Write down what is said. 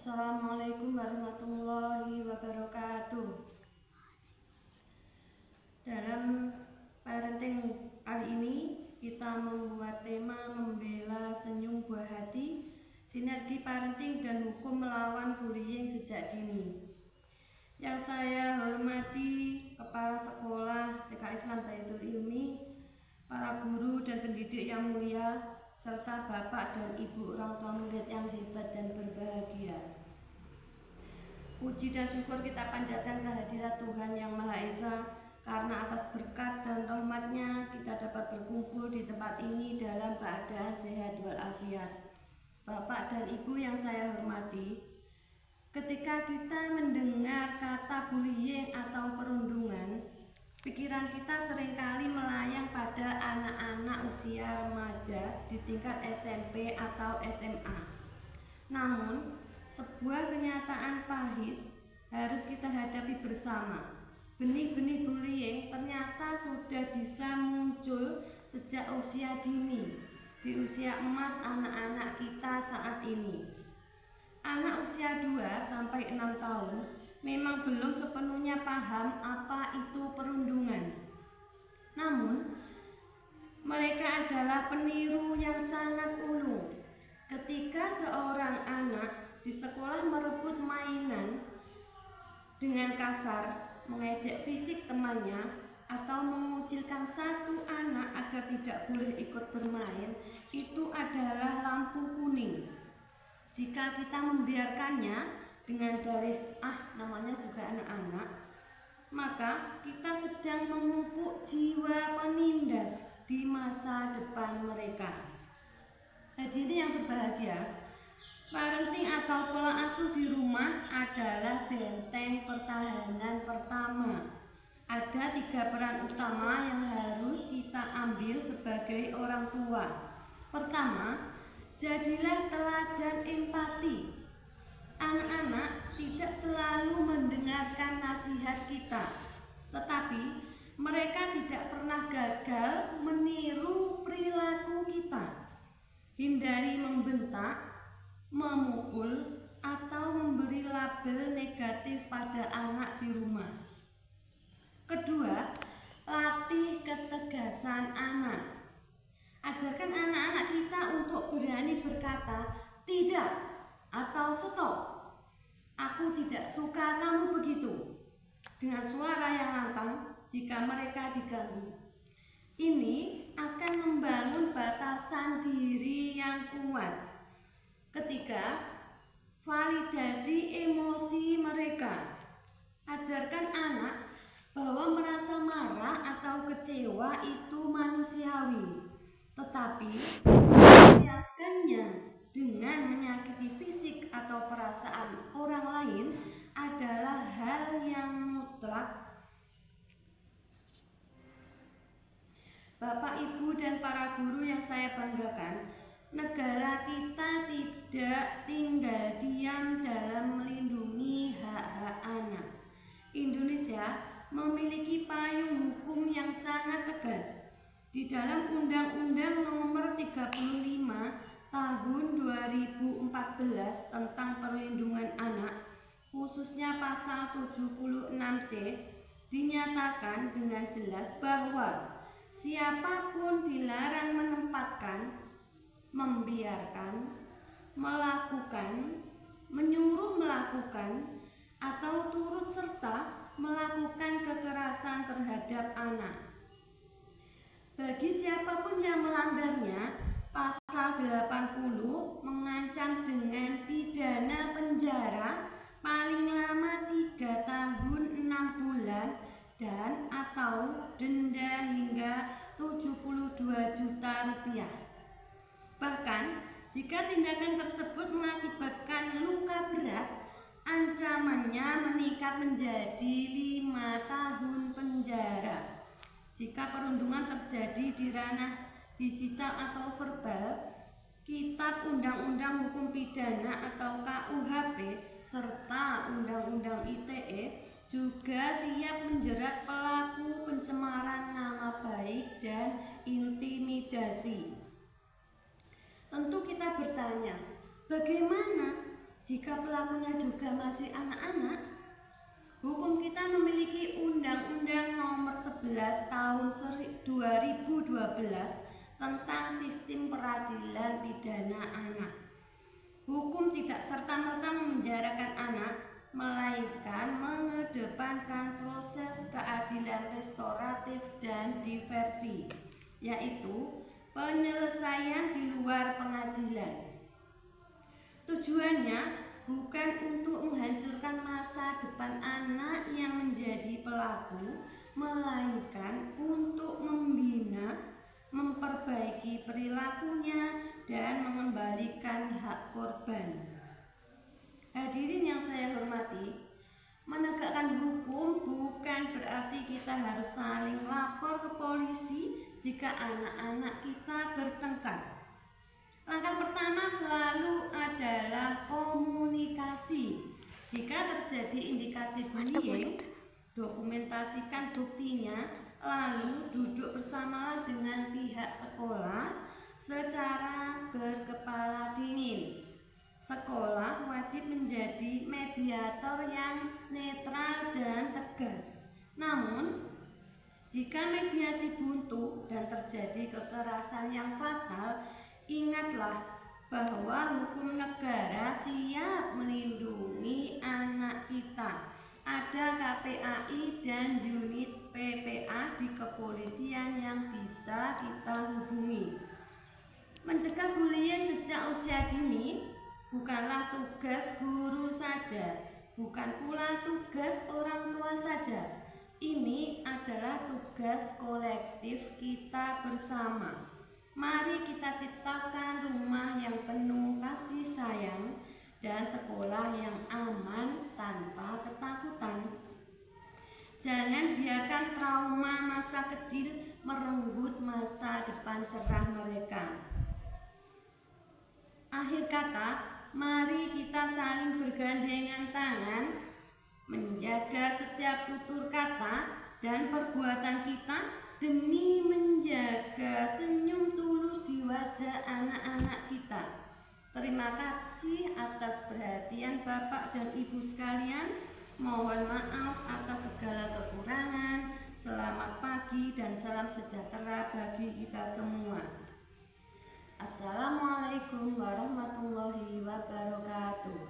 Assalamualaikum warahmatullahi wabarakatuh. Dalam parenting kali ini kita membuat tema membela senyum buah hati, sinergi parenting dan hukum melawan bullying sejak dini. Yang saya hormati Kepala Sekolah TK Islam Baitul Ilmi, para guru dan pendidik yang mulia, serta bapak dan ibu orang tua murid yang hebat dan berbahagia. Puji dan syukur kita panjatkan kehadirat Tuhan Yang Maha Esa, karena atas berkat dan rahmat-Nya kita dapat berkumpul di tempat ini dalam keadaan sehat walafiat. Bapak dan ibu yang saya hormati, ketika kita mendengar kata bullying atau perundungan, pikiran kita seringkali melayang pada anak-anak usia remaja di tingkat SMP atau SMA. Namun, sebuah kenyataan pahit harus kita hadapi bersama. Benih-benih bullying ternyata sudah bisa muncul sejak usia dini, di usia emas anak-anak kita saat ini. Anak usia 2-6 tahun memang belum sepenuhnya paham apa itu perundungan. Namun, mereka adalah peniru yang sangat ulung. Ketika seorang anak di sekolah merebut mainan dengan kasar, mengejek fisik temannya, atau mengucilkan satu anak agar tidak boleh ikut bermain, itu adalah lampu kuning. Jika kita membiarkannya dengan dalih namanya juga anak-anak, maka kita sedang memupuk jiwa penindas di masa depan mereka. Hadirin yang berbahagia, parenting atau pola asuh di rumah adalah benteng pertahanan pertama. Ada 3 peran utama yang harus kita ambil sebagai orang tua. Pertama, jadilah teladan empati. Anak-anak tidak selalu mendengarkan nasihat kita, tetapi mereka tidak pernah gagal meniru perilaku kita. Hindari membentak, memukul, atau memberi label negatif pada anak di rumah. Kedua, latih ketegasan anak. Ajarkan anak-anak kita untuk berani berkata tidak atau stop. Aku tidak suka kamu begitu, dengan suara yang lantang jika mereka diganggu. Ini akan membangun batasan diri yang kuat. Ketiga, validasi emosi mereka. Ajarkan anak bahwa merasa marah atau kecewa itu manusiawi, tetapi melampiaskannya dengan menyakiti fisik atau perasaan orang lain adalah hal yang mutlak. Bapak, Ibu, dan para guru yang saya banggakan, negara kita tidak tinggal diam dalam melindungi hak-hak anak. Indonesia memiliki payung hukum yang sangat tegas. Di dalam Undang-Undang Nomor 35 Tahun 2014 tentang Perlindungan Anak, khususnya pasal 76C, dinyatakan dengan jelas bahwa siapapun dilarang menempatkan, membiarkan, melakukan, menyuruh melakukan, atau turut serta melakukan kekerasan terhadap anak. Bagi siapapun yang melanggarnya, pasal 80 mengancam dengan pidana penjara paling lama 3 tahun 6 bulan dan atau denda hingga 72 juta rupiah. Bahkan, jika tindakan tersebut mengakibatkan luka berat, ancamannya meningkat menjadi 5 tahun penjara. Jika perundungan terjadi di ranah digital atau verbal, Kitab Undang-Undang Hukum Pidana atau KUHP serta Undang-Undang ITE juga siap menjerat pelaku pencemaran nama baik dan intimidasi. Tentu kita bertanya, bagaimana jika pelakunya juga masih anak-anak, hukum kita memiliki Undang-Undang Nomor 11 Tahun 2012 tentang Sistem Peradilan Pidana Anak. Hukum tidak serta-merta memenjarakan anak, melainkan mengedepankan proses keadilan restoratif dan diversi, yaitu penyelesaian di luar pengadilan. Tujuannya bukan untuk menghancurkan masa depan anak yang menjadi pelaku, melainkan untuk membina, memperbaiki perilakunya, dan mengembalikan hak korban. Hadirin yang saya hormati, menegakkan hukum bukan berarti kita harus saling lapor ke polisi jika anak-anak kita bertengkar. Langkah pertama selalu adalah komunikasi. Jika terjadi indikasi bullying, dokumentasikan buktinya, lalu duduk bersamalah dengan pihak sekolah secara berkepala dingin. Sekolah wajib menjadi mediator yang netral dan tegas. Namun, jika mediasi buntu dan terjadi kekerasan yang fatal, ingatlah bahwa hukum negara siap melindungi anak kita. Ada KPAI dan unit PPA di kepolisian yang bisa kita hubungi. Mencegah bullying sejak usia dini bukanlah tugas guru saja, bukan pula tugas orang tua saja. Ini adalah tugas kolektif kita bersama. Mari kita ciptakan rumah yang penuh kasih sayang dan sekolah yang aman tanpa ketakutan. Jangan biarkan trauma masa kecil merenggut masa depan cerah mereka. Akhir kata, mari kita saling bergandengan tangan, menjaga setiap tutur kata dan perbuatan kita demi menjaga senyum tulus di wajah anak-anak kita. Terima kasih atas perhatian Bapak dan Ibu sekalian. Mohon maaf atas segala kekurangan. Selamat pagi dan salam sejahtera bagi kita semua. Assalamualaikum warahmatullahi wabarakatuh.